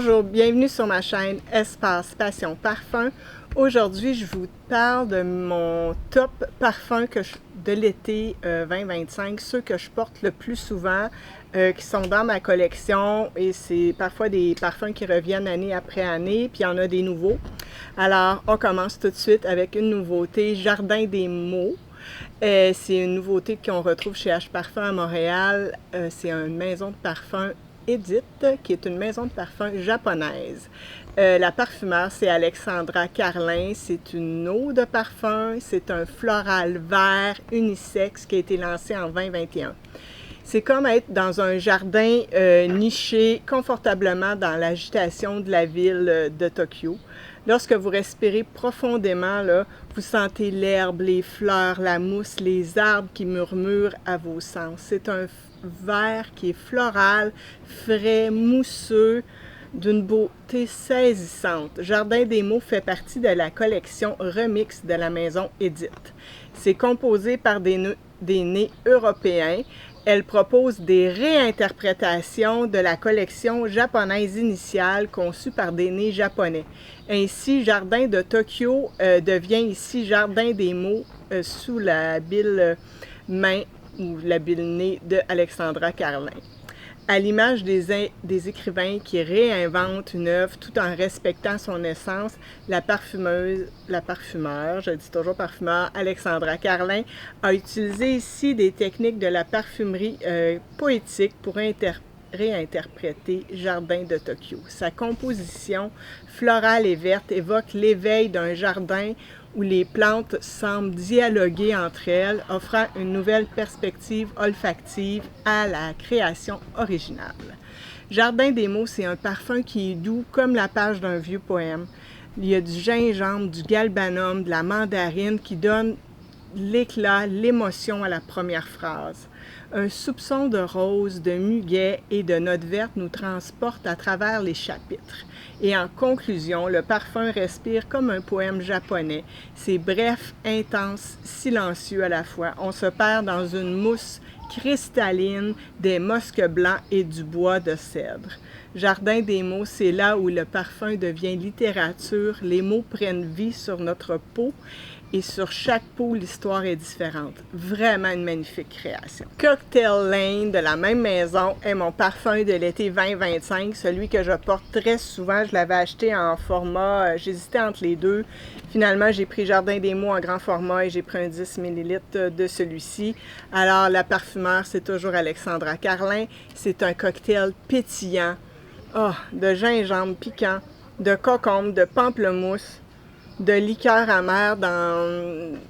Bonjour, bienvenue sur ma chaîne Espace Passion Parfum. Aujourd'hui, je vous parle de mon top parfum de l'été 2025, ceux que je porte le plus souvent, qui sont dans ma collection, et c'est parfois des parfums qui reviennent année après année, puis il y en a des nouveaux. Alors, on commence tout de suite avec une nouveauté, Jardin des Mots. C'est une nouveauté qu'on retrouve chez H Parfum à Montréal. C'est une maison de parfum Edith, qui est une maison de parfum japonaise. La parfumeur, c'est Alexandra Carlin. C'est une eau de parfum. C'est un floral vert unisexe qui a été lancé en 2021. C'est comme être dans un jardin niché confortablement dans l'agitation de la ville de Tokyo. Lorsque vous respirez profondément, là, vous sentez l'herbe, les fleurs, la mousse, les arbres qui murmurent à vos sens. C'est un vert qui est floral, frais, mousseux, d'une beauté saisissante. Jardin des Mots fait partie de la collection Remix de la maison Edith. C'est composé par des nez européens. Elle propose des réinterprétations de la collection japonaise initiale conçue par des nez japonais. Ainsi, Jardin de Tokyo devient ici Jardin des Mots sous la bille main ou la bille nez de Alexandra Carlin. À l'image des écrivains qui réinventent une œuvre tout en respectant son essence, la parfumeur, je dis toujours parfumeur, Alexandra Carlin, a utilisé ici des techniques de la parfumerie poétique pour réinterpréter Jardin de Tokyo. Sa composition florale et verte évoque l'éveil d'un jardin où les plantes semblent dialoguer entre elles, offrant une nouvelle perspective olfactive à la création originale. Jardin des Mots, c'est un parfum qui est doux comme la page d'un vieux poème. Il y a du gingembre, du galbanum, de la mandarine qui donne l'éclat, l'émotion à la première phrase. Un soupçon de rose, de muguet et de notes vertes nous transporte à travers les chapitres. Et en conclusion, le parfum respire comme un poème japonais. C'est bref, intense, silencieux à la fois. On se perd dans une mousse cristalline, des muscs blancs et du bois de cèdre. Jardin des Mots, c'est là où le parfum devient littérature. Les mots prennent vie sur notre peau. Et sur chaque peau, l'histoire est différente. Vraiment une magnifique création. Cocktail Lane de la même maison est mon parfum de l'été 2025, celui que je porte très souvent. Je l'avais acheté en format, j'hésitais entre les deux. Finalement, j'ai pris Jardin des Mots en grand format et j'ai pris un 10 ml de celui-ci. Alors, la parfumeur, c'est toujours Alexandra Carlin. C'est un cocktail pétillant, de gingembre piquant, de concombre, de pamplemousse, de liqueur amère.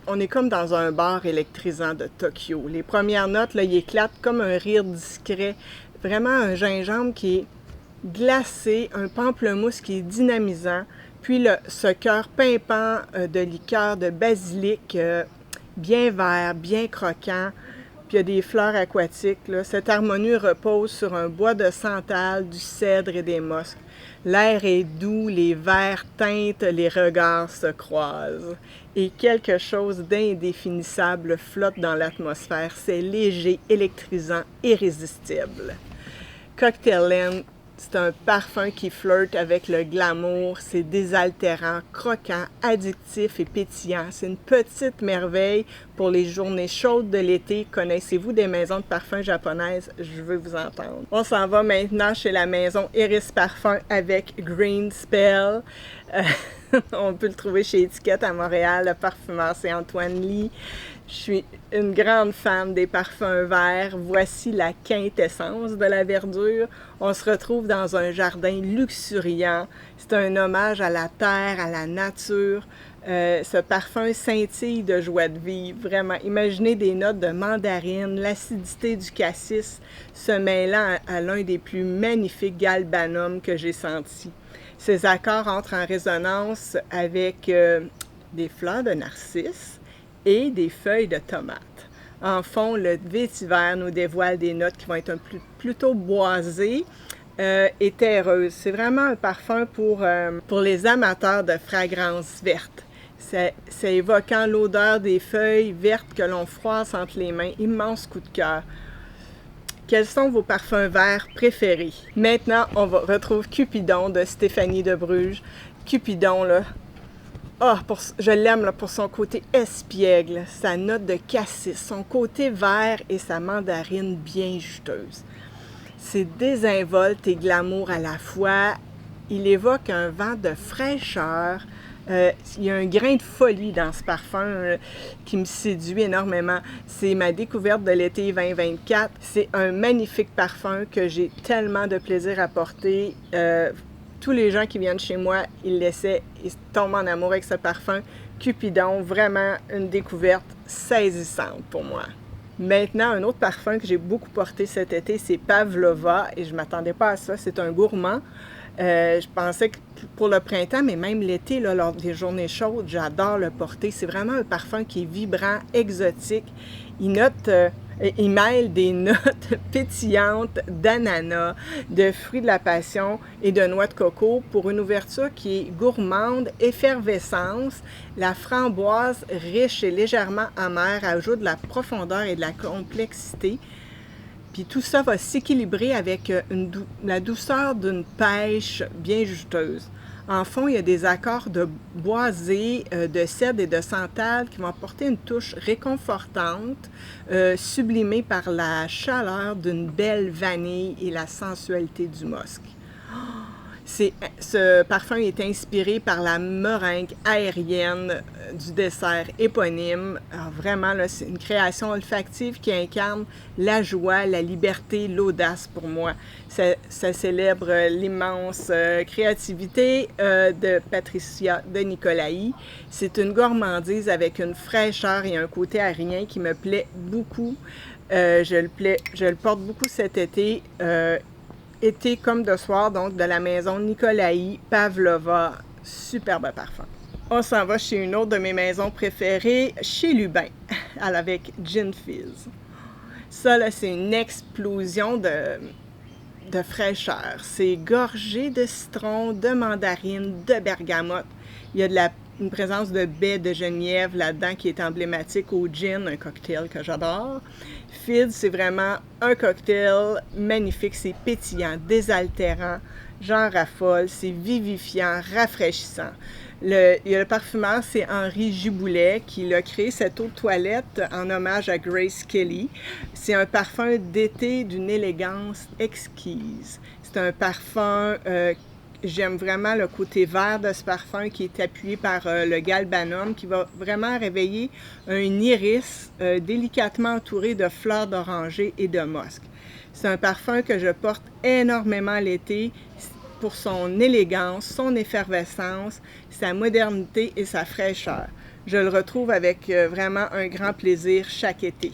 On est comme dans un bar électrisant de Tokyo. Les premières notes, là, ils éclatent comme un rire discret. Vraiment un gingembre qui est glacé, un pamplemousse qui est dynamisant, puis ce cœur pimpant de liqueur de basilic, bien vert, bien croquant. Puis il y a des fleurs aquatiques, là. Cette harmonie repose sur un bois de santal, du cèdre et des mosques. L'air est doux, les verts teintent, les regards se croisent. Et quelque chose d'indéfinissable flotte dans l'atmosphère. C'est léger, électrisant, irrésistible. Cocktail Lane, c'est un parfum qui flirte avec le glamour. C'est désaltérant, croquant, addictif et pétillant. C'est une petite merveille pour les journées chaudes de l'été. Connaissez-vous des maisons de parfum japonaises? Je veux vous entendre. On s'en va maintenant chez la maison Iris Parfum avec Green Spell. On peut le trouver chez Étiquette à Montréal. Le parfumeur, c'est Antoine Lee. Je suis une grande fan des parfums verts. Voici la quintessence de la verdure. On se retrouve dans un jardin luxuriant. C'est un hommage à la terre, à la nature. Ce parfum scintille de joie de vivre. Vraiment, imaginez des notes de mandarine, l'acidité du cassis se mêlant à l'un des plus magnifiques galbanums que j'ai senti. Ces accords entrent en résonance avec des fleurs de narcisse et des feuilles de tomates. En fond, le vétiver nous dévoile des notes qui vont être plutôt boisées et terreuses. C'est vraiment un parfum pour les amateurs de fragrances vertes. C'est évoquant l'odeur des feuilles vertes que l'on froisse entre les mains. Immense coup de cœur. Quels sont vos parfums verts préférés? Maintenant, on retrouve Cupidon de Stéphanie de Bruges. Cupidon, là, je l'aime là, pour son côté espiègle, sa note de cassis, son côté vert et sa mandarine bien juteuse. C'est désinvolte et glamour à la fois. Il évoque un vent de fraîcheur. Il y a un grain de folie dans ce parfum qui me séduit énormément. C'est ma découverte de l'été 2024. C'est un magnifique parfum que j'ai tellement de plaisir à porter. Tous les gens qui viennent chez moi, ils l'essaient, ils tombent en amour avec ce parfum. Cupidon, vraiment une découverte saisissante pour moi. Maintenant, un autre parfum que j'ai beaucoup porté cet été, c'est Pavlova, et je ne m'attendais pas à ça. C'est un gourmand. Je pensais que pour le printemps, mais même l'été, lors des journées chaudes, j'adore le porter. C'est vraiment un parfum qui est vibrant, exotique. Il mêle des notes pétillantes d'ananas, de fruits de la passion et de noix de coco pour une ouverture qui est gourmande, effervescence. La framboise riche et légèrement amère ajoute de la profondeur et de la complexité. Puis tout ça va s'équilibrer avec la douceur d'une pêche bien juteuse. En fond, il y a des accords de boisé, de cèdre et de santal qui vont apporter une touche réconfortante, sublimée par la chaleur d'une belle vanille et la sensualité du musc. Ce parfum est inspiré par la meringue aérienne du dessert éponyme. Alors vraiment, là, c'est une création olfactive qui incarne la joie, la liberté, l'audace pour moi. Ça célèbre l'immense créativité de Patricia de Nicolaï. C'est une gourmandise avec une fraîcheur et un côté aérien qui me plaît beaucoup. Je le porte beaucoup cet été. Été comme de soir, donc de la maison Nicolaï, Pavlova, superbe parfum. On s'en va chez une autre de mes maisons préférées, chez Lubin, avec Gin Fizz. Ça, là, c'est une explosion de fraîcheur. C'est gorgé de citron, de mandarine, de bergamote. Il y a une présence de baies de genièvre là-dedans qui est emblématique au gin, un cocktail que j'adore. Fizz, c'est vraiment un cocktail magnifique, c'est pétillant, désaltérant, j'en raffole, c'est vivifiant, rafraîchissant. Le parfumeur, c'est Henri Giboulet qui a créé cette eau de toilette en hommage à Grace Kelly. C'est un parfum d'été d'une élégance exquise. C'est un parfum j'aime vraiment le côté vert de ce parfum qui est appuyé par le galbanum qui va vraiment réveiller un iris délicatement entouré de fleurs d'oranger et de musc. C'est un parfum que je porte énormément l'été pour son élégance, son effervescence, sa modernité et sa fraîcheur. Je le retrouve avec vraiment un grand plaisir chaque été.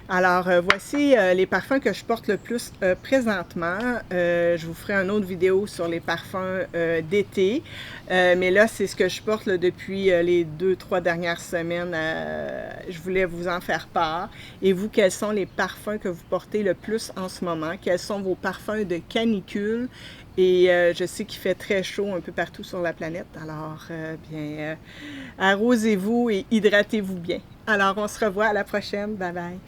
Alors, voici les parfums que je porte le plus présentement. Je vous ferai une autre vidéo sur les parfums d'été. Mais là, c'est ce que je porte là, depuis les 2-3 dernières semaines. Je voulais vous en faire part. Et vous, quels sont les parfums que vous portez le plus en ce moment? Quels sont vos parfums de canicule? Et je sais qu'il fait très chaud un peu partout sur la planète. Alors, arrosez-vous et hydratez-vous bien. Alors, on se revoit à la prochaine. Bye bye!